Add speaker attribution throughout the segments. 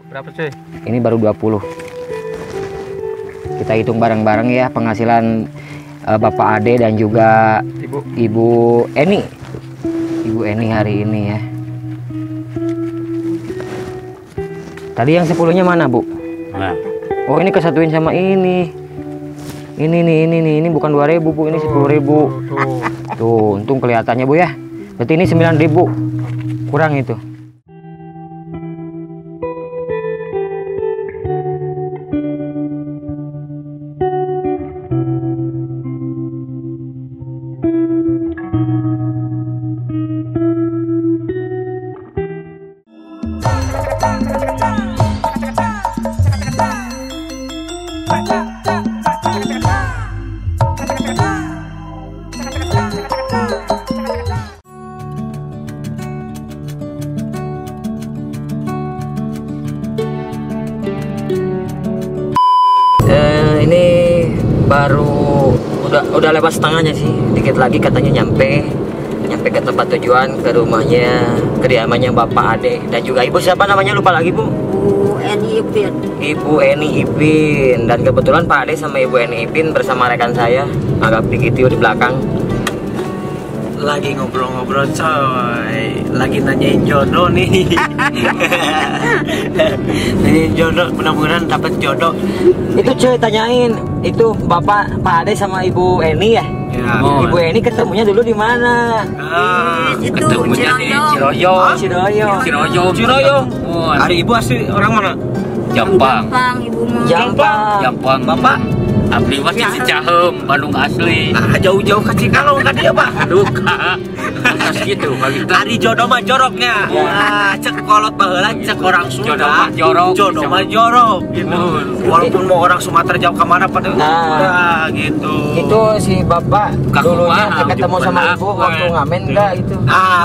Speaker 1: Berapa cuy?
Speaker 2: Ini baru 20. Kita hitung bareng-bareng ya penghasilan Bapak Ade dan juga Ibu Eni. Ibu Eni hari ini ya. Tadi yang 10-nya mana, Bu?
Speaker 1: Nah.
Speaker 2: Oh, ini kesatuin sama ini. Ini bukan 2.000, Bu, ini 10.000. Tuh, untung kelihatannya, Bu ya. Berarti ini 9.000. Kurang itu. Ini baru udah lewat setengahnya sih, dikit lagi katanya nyampe ke tempat tujuan, ke rumahnya, kediamannya Bapak Ade dan juga Ibu siapa namanya, lupa lagi, Bu.
Speaker 3: Bu Eni Ipin.
Speaker 2: Ibu Eni Ipin. Dan kebetulan Pak Ade sama Ibu Eni Ipin bersama rekan saya agak begitu di belakang.
Speaker 1: Lagi ngobrol-ngobrol coy, lagi nanyain jodoh nih. Nanyain jodoh, mudah-mudahan dapat jodoh.
Speaker 2: Itu cuy, tanyain itu Bapak Pak Ade sama Ibu Eni ya.
Speaker 1: Ya.
Speaker 2: Ibu Eni ketemunya dulu di mana?
Speaker 3: Itu
Speaker 1: Ketemunya di
Speaker 3: Ciroyong.
Speaker 2: Ciroyong.
Speaker 1: Oh, hari ibu asli orang mana?
Speaker 4: Jampang.
Speaker 3: Jampang, Ibu mau.
Speaker 4: Jampang.
Speaker 1: Bapak?
Speaker 4: Abdi masih Cicahem, Bandung asli.
Speaker 1: Ah, jauh-jauh ke Cikalong kan dia, Pak.
Speaker 4: Aduh, Kak. Terus gitu, begitu.
Speaker 1: Hari jodoh mah joroknya. Wah, cek kolot baheula cek orang Sunda.
Speaker 4: Jodoh mah jorok.
Speaker 1: Jodoh mah jorok gitu. Walaupun mau orang Sumatera jauh ke mana pada gitu.
Speaker 2: Itu si Bapak dulunya
Speaker 4: Kakumaha,
Speaker 2: ketemu sama
Speaker 4: pernah.
Speaker 2: Ibu waktu ngamen enggak itu?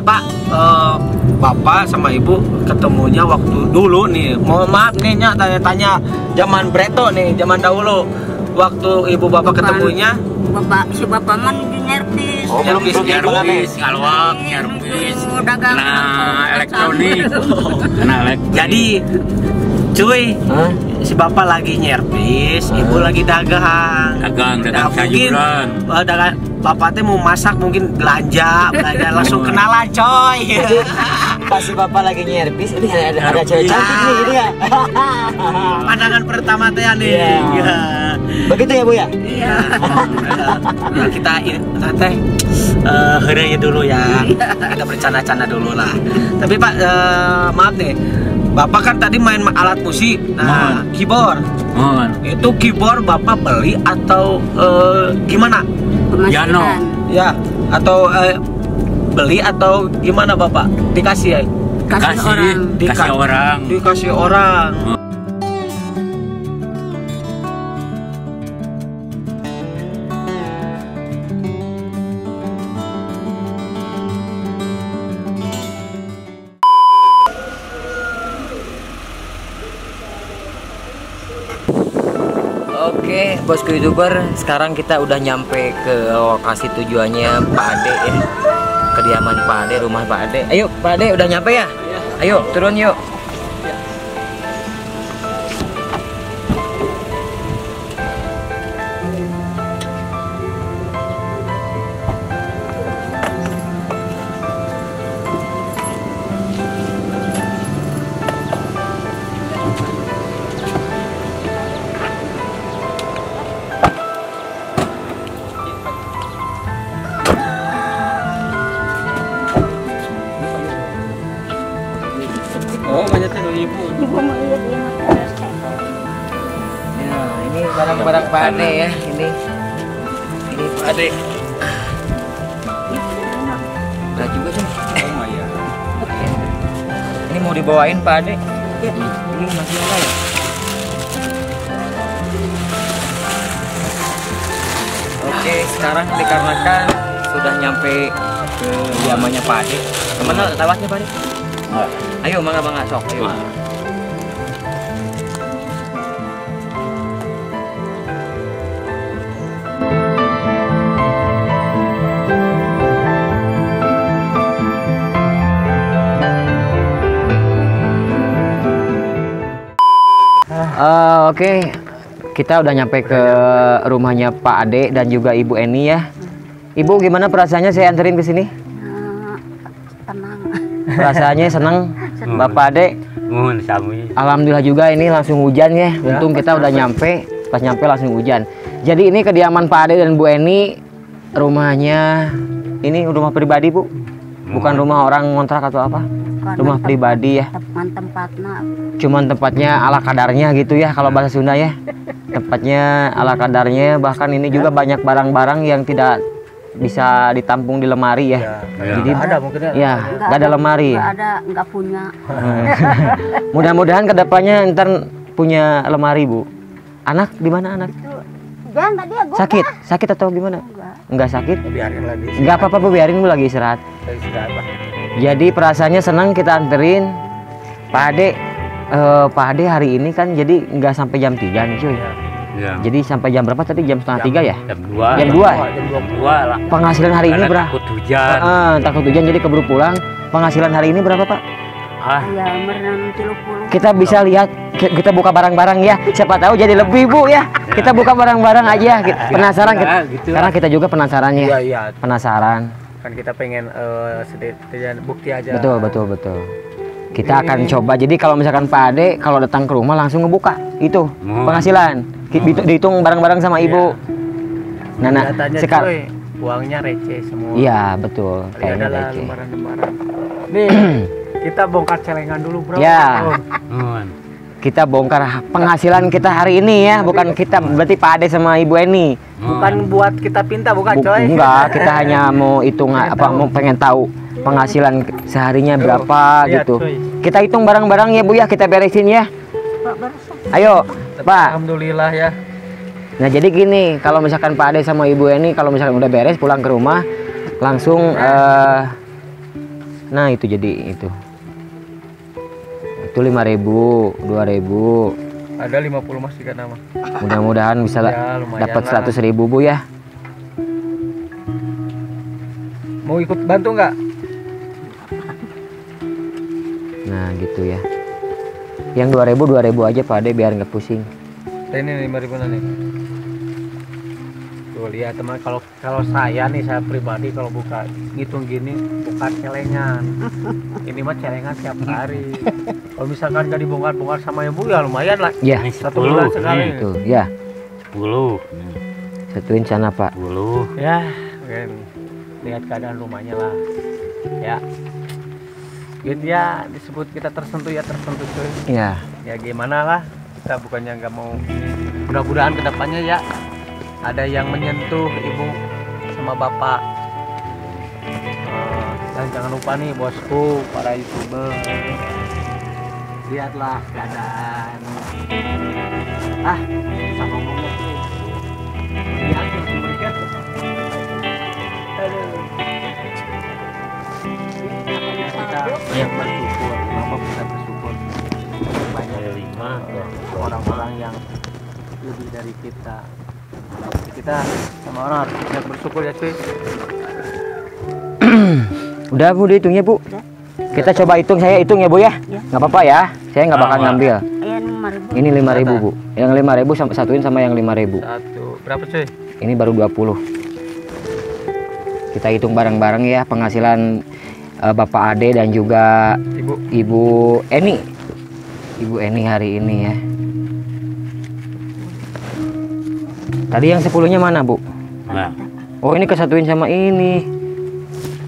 Speaker 1: Pak, Bapak sama Ibu ketemunya waktu dulu nih. Mohon maaf nih, Nya, tanya-tanya zaman Breto nih, zaman dahulu. Waktu Ibu Bapak ketemunya,
Speaker 3: Si Bapak man di nyerpis.
Speaker 2: Oh, belum bisa
Speaker 4: Nyarbis, ngalwak, nyarbis.
Speaker 3: Dagang.
Speaker 4: Nah, elektronik. Nah, elektronik.
Speaker 1: jadi cuy,
Speaker 2: Hah?
Speaker 1: si Bapak lagi nyerpis, Ibu lagi dagang.
Speaker 4: Dagang
Speaker 1: Nah, mungkin
Speaker 4: sayuran.
Speaker 1: Bapak teh mau masak, mungkin belanja langsung kenalan coy.
Speaker 2: Pas si Bapak lagi nyerpis, ini ada cewek cantik nih gitu ya.
Speaker 1: Pandangan pertama teh nih.
Speaker 2: Iya.
Speaker 1: Ya.
Speaker 2: Begitu ya, Bu ya?
Speaker 1: Iya. Ya, kita teh heureuy dulu ya. Kita bercanda-canda dulu lah. Tapi Pak, maaf nih. Bapak kan tadi main alat musik. Nah, keyboard. Itu keyboard Bapak beli atau gimana?
Speaker 3: Pemasukan.
Speaker 1: Ya, atau beli atau gimana Bapak? Dikasih ya?
Speaker 3: Kasih orang.
Speaker 1: Dikasih orang.
Speaker 2: Oke, bosku YouTuber, sekarang kita udah nyampe ke lokasi tujuannya Pak Ade ya. Kediaman Pak Ade, rumah Pak Ade. Ayo, Pak Ade udah nyampe ya? Ayo, turun yuk.
Speaker 1: Oh, banyaknya dari Ibu.
Speaker 3: Ibu mau lihat ini.
Speaker 2: Ya, ini barang-barang Pak Ade ya. Ini Pak Ade. Berat juga sih. Ini mau dibawain Pak Ade. Ini masih apa ya? Oke, sekarang dikarenakan sudah nyampe ke kediamannya Pak Ade. Kemana lewatnya Pak Ade? Ayo, mangga sok. Ayo. Oke. Kita udah nyampe ke rumahnya Pak Ade dan juga Ibu Eni ya. Ibu gimana perasaannya saya anterin ke sini?
Speaker 3: Tenang.
Speaker 2: Perasaannya senang Bapak Ade.
Speaker 4: Mohon sami.
Speaker 2: Alhamdulillah juga ini langsung hujan ya. Untung kita udah nyampe, pas nyampe langsung hujan. Jadi ini kediaman Pak Ade dan Bu Eni, rumahnya ini rumah pribadi Bu, bukan rumah orang ngontrak atau apa? Rumah pribadi ya.
Speaker 3: Tempatnya.
Speaker 2: Cuman tempatnya ala kadarnya gitu ya kalau bahasa Sunda ya. Tempatnya ala kadarnya, bahkan ini juga banyak barang-barang yang tidak bisa ditampung di lemari ya. Jadi
Speaker 1: ada mungkin
Speaker 2: ya nggak ada lemari.
Speaker 3: Nggak punya.
Speaker 2: Mudah-mudahan kedepannya ntar punya lemari Bu. Anak di mana anak?
Speaker 3: Jangan tadi ya,
Speaker 2: Sakit? Sakit atau gimana? Enggak sakit?
Speaker 1: biarin lagi.
Speaker 2: Enggak apa-apa Bu, biarin Bu lagi istirahat. Jadi perasaannya senang kita anterin Pak Ade. Pak Ade hari ini kan jadi nggak sampai jam 3 nih cuy.
Speaker 4: Ya.
Speaker 2: Jadi sampai jam berapa tadi? Jam setengah 3 ya?
Speaker 4: Jam 2.
Speaker 2: Jam 2.
Speaker 4: Jam 2 lah.
Speaker 2: Penghasilan hari ini
Speaker 4: Karena
Speaker 2: berapa?
Speaker 4: takut hujan.
Speaker 2: Takut hujan jadi keburu pulang. Penghasilan hari ini berapa Pak?
Speaker 3: Ya merenang 30.
Speaker 2: Kita bisa lihat, kita buka barang-barang ya. Siapa tahu jadi lebih Bu ya. Kita buka barang-barang aja. Penasaran kita,
Speaker 4: gitu.
Speaker 2: karena kita juga penasaran ya.
Speaker 1: Iya.
Speaker 2: Penasaran.
Speaker 1: Kan kita pengen sedikit bukti aja.
Speaker 2: Betul. Kita akan coba. Jadi kalau misalkan Pak Ade kalau datang ke rumah langsung ngebuka itu penghasilan. Dihitung barang-barang sama Ibu. Nah, sekarang
Speaker 1: uangnya receh semua.
Speaker 2: iya betul. Kayaknya
Speaker 1: Adalah
Speaker 2: receh.
Speaker 1: lembaran-lembaran. Nih, kita bongkar celengan dulu, Bro.
Speaker 2: Ya.
Speaker 4: Mohon.
Speaker 2: Kita bongkar penghasilan kita hari ini ya, bukan kita berarti Pak Ade sama Ibu Eni.
Speaker 1: Bukan buat kita pinta, bukan coy.
Speaker 2: Enggak, kita hanya mau hitung mau pengen tahu penghasilan seharinya berapa
Speaker 1: Lihat,
Speaker 2: gitu.
Speaker 1: cuy.
Speaker 2: Kita hitung barang-barang ya Bu ya, kita beresin ya. Ayo, Pak.
Speaker 1: Alhamdulillah ya.
Speaker 2: Nah jadi gini, kalau misalkan Pak Ade sama Ibu Eni kalau misalkan udah beres pulang ke rumah langsung nah itu jadi itu 5.000, 2.000.
Speaker 1: Ada 50 masih kan nama.
Speaker 2: Mudah-mudahan bisa
Speaker 1: Ya, lumayan
Speaker 2: dapat
Speaker 1: lah.
Speaker 2: 100.000 Bu ya.
Speaker 1: Mau ikut bantu nggak?
Speaker 2: Nah gitu ya. Yang 2.000 aja Pak Ade biar nggak pusing.
Speaker 1: Ini 5.000 nih. Tuh lihat teman, kalau saya nih, saya pribadi kalau buka ngitung gini bukan celengan. Ini mah celengan tiap hari. Kalau misalkan gak dibongkar-bongkar sama ibu ya lumayan lah.
Speaker 2: Ya.
Speaker 1: Satu bulan sekali.
Speaker 2: Itu ya.
Speaker 4: 10.
Speaker 2: Satuin sana Pak.
Speaker 4: 10.
Speaker 1: Ya, kan. Lihat keadaan rumahnya lah. Ya. Gitu ya, disebut kita tersentuh ya tersentuh cuy.
Speaker 2: Ya.
Speaker 1: Ya gimana lah, kita bukannya nggak mau ini. Mudah-mudahan kedepannya ya ada yang menyentuh ibu sama bapak. Dan jangan lupa nih bosku, para YouTuber, lihatlah keadaan. Bisa ngomongnya sih. Lihat tuh mereka. Aduh. Kita banyak bersyukur, kenapa kita bersyukur? Banyak orang-orang yang lebih dari kita. Kita sama orang harus banyak bersyukur ya cuy.
Speaker 2: Udah Bu dihitungnya Bu. Kita coba hitung, saya hitung ya Bu ya. Nggak apa-apa ya. Saya nggak bakal ngambil. Ini 5.000 Bu. Yang 5.000 sama satuin sama yang 5.000.
Speaker 1: Berapa cuy?
Speaker 2: Ini baru 20. Kita hitung bareng-bareng ya penghasilan Bapak Ade dan juga Ibu Eni. Ibu Eni hari ini ya. Tadi yang 10-nya mana Bu?
Speaker 4: Nah.
Speaker 2: Oh ini kesatuin sama ini.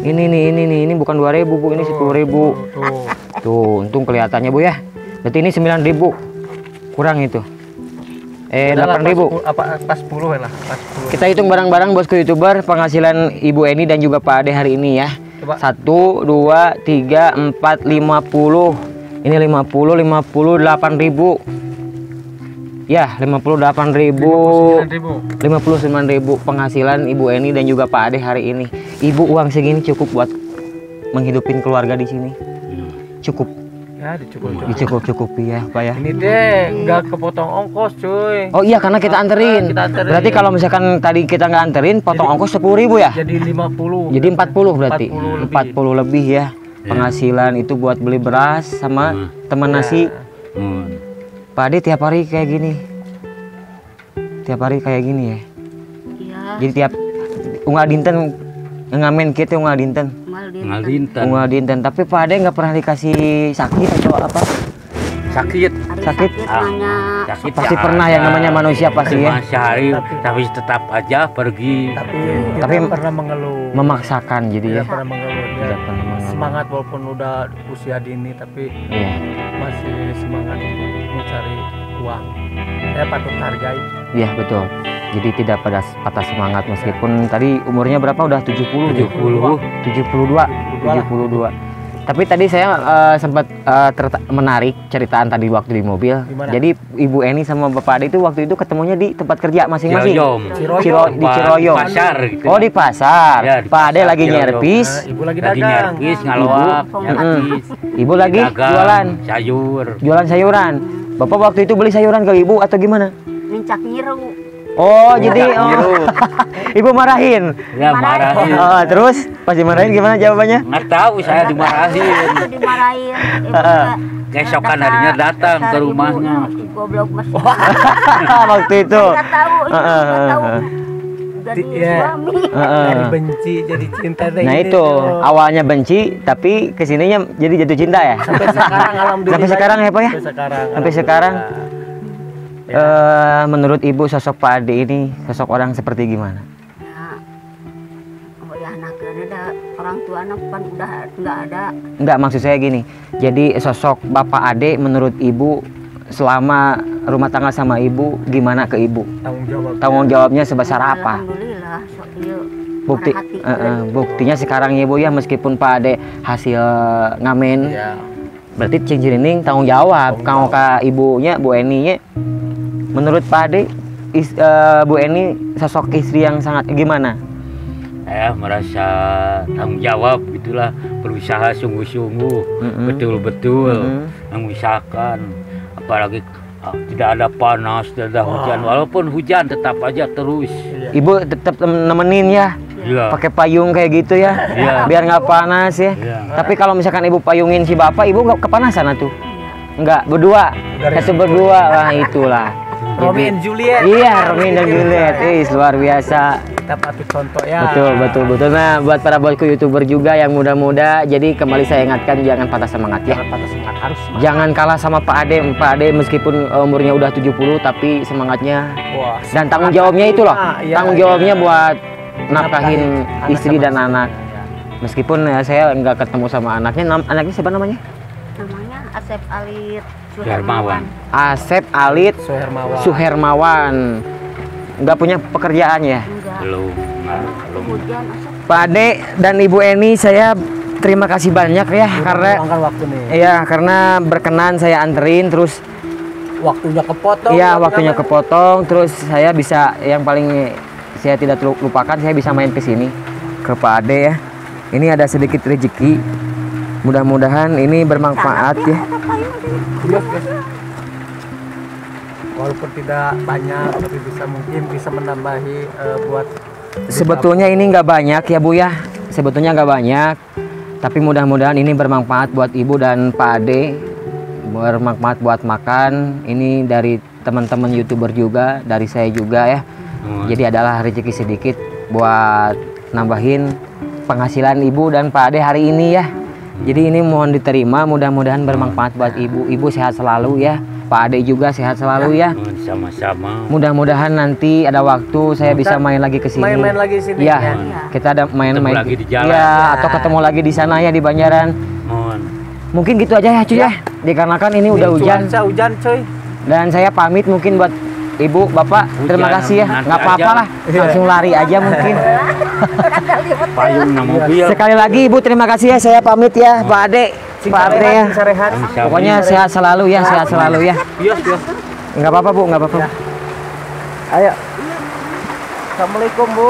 Speaker 2: Ini bukan 2.000 Bu, ini 10.000. Tuh, untung kelihatannya Bu ya. Berarti ini 9.000. Kurang itu. 8.000.
Speaker 1: Pas 10 lah, pas 10.
Speaker 2: Kita hitung bareng-bareng bosku YouTuber penghasilan Ibu Eni dan juga Pak Ade hari ini ya.
Speaker 1: Coba.
Speaker 2: 1, 2, 3, 4, 50. Ini 50, 8.000. Ya, 58.000. 59.000 penghasilan Ibu Eni dan juga Pak Ade hari ini. Ibu uang segini cukup buat menghidupin keluarga di sini. Cukup.
Speaker 1: Ya,
Speaker 2: Dicukup-cukupi ya, Pak ya.
Speaker 1: Ini deh nggak kepotong ongkos, cuy.
Speaker 2: Oh iya, karena kita anterin.
Speaker 1: Kita anterin.
Speaker 2: Berarti kalau misalkan tadi kita nggak anterin, potong ongkos 10.000 ya?
Speaker 1: Jadi 50.
Speaker 2: Jadi 40 berarti.
Speaker 1: 40
Speaker 2: lebih ya. Penghasilan itu buat beli beras sama teman nasi. Pak Ade tiap hari kayak gini. Tiap hari kayak gini ya.
Speaker 3: Iya.
Speaker 2: Jadi tiap unggal dinten ngamen kita unggal dinten.
Speaker 4: Ngalintan.
Speaker 2: Unggal dinten. Tapi Pak Ade nggak pernah dikasih sakit atau apa?
Speaker 4: Sakit.
Speaker 2: Sakit?
Speaker 3: Nanya.
Speaker 4: Sakit
Speaker 2: Pasti
Speaker 4: ya
Speaker 2: pernah
Speaker 4: ada.
Speaker 2: yang namanya manusia pasti ya.
Speaker 4: Cuma sehari, tapi tetap aja pergi.
Speaker 5: Tapi
Speaker 2: Tapi
Speaker 5: tidak pernah mengeluh.
Speaker 2: Memaksakan jadi ya.
Speaker 5: Tidak pernah mengeluh. Dia
Speaker 2: Tidak pernah mengeluh.
Speaker 5: semangat walaupun udah usia dini, tapi
Speaker 2: Iya.
Speaker 5: masih semangat untuk mencari uang. Saya patut hargai.
Speaker 2: Iya betul. Jadi tidak patah semangat meskipun tadi umurnya berapa udah 70
Speaker 4: 70.
Speaker 2: 72. Tapi tadi saya sempat menarik ceritaan tadi waktu di mobil.
Speaker 5: Gimana?
Speaker 2: Jadi Ibu Eni sama Bapak Ade itu waktu itu ketemunya di tempat kerja masing-masing. Di Ciroyom.
Speaker 4: Pasar gitu.
Speaker 2: Oh di pasar.
Speaker 4: Ya, di
Speaker 2: Pak Ade
Speaker 4: pasar
Speaker 2: lagi
Speaker 4: Ciroyom.
Speaker 2: nyerpis.
Speaker 5: Nah, ibu lagi
Speaker 4: Lagi
Speaker 5: dagang.
Speaker 4: nyerpis, ngeloap, nyerpis.
Speaker 2: Ibu lagi
Speaker 4: Dagang,
Speaker 2: jualan.
Speaker 4: sayur.
Speaker 2: Jualan sayuran. Bapak waktu itu beli sayuran ke Ibu atau gimana?
Speaker 3: Mincak nyiru.
Speaker 2: Oh jadi Ibu marahin.
Speaker 4: Ya marahin.
Speaker 2: Oh, terus pas dimarahin gimana jawabannya?
Speaker 4: Nggak tahu saya dimarahin.
Speaker 3: Itu dimarahin.
Speaker 4: Keesokan harinya datang ke rumahnya.
Speaker 3: Goblok mas.
Speaker 2: Waktu itu.
Speaker 3: Nggak tahu. Nggak tahu. Jadi
Speaker 5: Iya.
Speaker 3: suami.
Speaker 5: Dari benci jadi cinta.
Speaker 2: Nah itu awalnya benci tapi kesininya jadi jatuh cinta ya.
Speaker 5: Sampai sekarang alhamdulillah.
Speaker 2: Sampai sekarang ya Pak ya?
Speaker 5: Sampai sekarang.
Speaker 2: Sampai sekarang.
Speaker 5: Ya.
Speaker 2: Menurut Ibu sosok Pak Ade ini sosok orang seperti gimana?
Speaker 3: Ya. Oh ya anaknya ada orang tua anak kan udah nggak ada.
Speaker 2: Enggak maksud saya gini. Jadi sosok Bapak Ade menurut Ibu selama rumah tangga sama Ibu gimana ke Ibu?
Speaker 5: Tanggung jawab.
Speaker 2: Tanggung jawabnya sebesar apa?
Speaker 3: Alhamdulillah. Iya.
Speaker 2: Bukti buktinya sekarang ya Bu ya meskipun Pak Ade hasil ngamen
Speaker 5: Ya.
Speaker 2: berarti cincin tanggung jawab kalau ke ibunya Bu Eni nya. Menurut Pak Ade Bu Eni sosok istri yang sangat gimana?
Speaker 4: Saya merasa tanggung jawab gitulah, berusaha sungguh-sungguh, betul-betul mengusahakan, apalagi tidak ada panas, tidak ada hujan, walaupun hujan tetap aja terus.
Speaker 2: Ibu tetap nemenin ya,
Speaker 4: Iya.
Speaker 2: pakai payung kayak gitu ya,
Speaker 4: Iya.
Speaker 2: biar nggak panas ya.
Speaker 4: Iya.
Speaker 2: Tapi kalau misalkan ibu payungin si bapak, ibu nggak kepanasan tuh? Nggak, berdua, satu berdua, wah itulah.
Speaker 5: Romeo and Juliet.
Speaker 2: Iya, Romeo dan Juliet, luar biasa.
Speaker 5: Kita patut contoh ya.
Speaker 2: Betul. Nah, buat para bosku YouTuber juga yang muda-muda, jadi kembali saya ingatkan jangan patah semangat ya.
Speaker 5: Jangan patah semangat, harus semangat.
Speaker 2: Jangan kalah sama Pak Ade. Pak Ade meskipun umurnya udah 70 tapi semangatnya
Speaker 5: Wah,
Speaker 2: dan tanggung jawabnya itu loh.
Speaker 5: Iya,
Speaker 2: Tanggung jawabnya buat nafkahin istri dan anak. Meskipun saya nggak ketemu sama anaknya. Anaknya siapa namanya?
Speaker 3: Namanya Asep Alit
Speaker 4: Suhermawan.
Speaker 2: Asep Alit Suhermawan. Nggak punya pekerjaan ya?
Speaker 3: Enggak.
Speaker 4: Belum.
Speaker 3: Hujan Asep.
Speaker 2: Pak Ade dan Ibu Eni, saya terima kasih banyak ya karena
Speaker 5: meluangkan waktu nih.
Speaker 2: iya karena berkenan saya anterin terus.
Speaker 5: Waktunya kepotong.
Speaker 2: Iya, waktunya kepotong. Terus saya bisa yang paling saya tidak lupakan, saya bisa main ke sini ke Pak Ade ya. Ini ada sedikit rezeki. Mudah-mudahan ini bermanfaat ya.
Speaker 5: Walaupun tidak banyak, tapi mungkin bisa menambahi buat.
Speaker 2: Sebetulnya ini nggak banyak ya Bu ya. Sebetulnya nggak banyak. Tapi mudah-mudahan ini bermanfaat buat Ibu dan Pak Ade. Bermanfaat buat makan. Ini dari teman-teman YouTuber juga, dari saya juga ya. Jadi adalah rezeki sedikit buat nambahin penghasilan Ibu dan Pak Ade hari ini ya. Jadi ini mohon diterima, mudah-mudahan bermanfaat buat Ibu. Ibu sehat selalu ya. Pak Ade juga sehat selalu ya.
Speaker 4: Sama-sama.
Speaker 2: Mudah-mudahan nanti ada waktu saya bisa main lagi ke sini.
Speaker 5: Main-main lagi sini.
Speaker 2: Ya, kita ada main-main
Speaker 4: lagi di jalan.
Speaker 2: Ya, atau ketemu lagi di sana ya di Banjaran.
Speaker 4: Mohon.
Speaker 2: Mungkin gitu aja ya cuy ya. Dikarenakan ini udah hujan.
Speaker 5: Cuaca hujan coy.
Speaker 2: Dan saya pamit mungkin buat Ibu, Bapak, terima
Speaker 4: Hujan,
Speaker 2: kasih ya.
Speaker 4: nanti
Speaker 2: Nggak apa-apa
Speaker 4: aja.
Speaker 2: lah, langsung lari aja mungkin.
Speaker 4: Payung na mobil.
Speaker 2: Sekali lagi Ibu, terima kasih ya. Saya pamit ya, Pak Ade. Pak Ade ya.
Speaker 5: Bisa rehat.
Speaker 2: Pokoknya sehat selalu ya, sehat selalu ya.
Speaker 5: Bios.
Speaker 2: Nggak apa-apa Bu, nggak apa-apa.
Speaker 5: Ayo. Assalamualaikum Bu.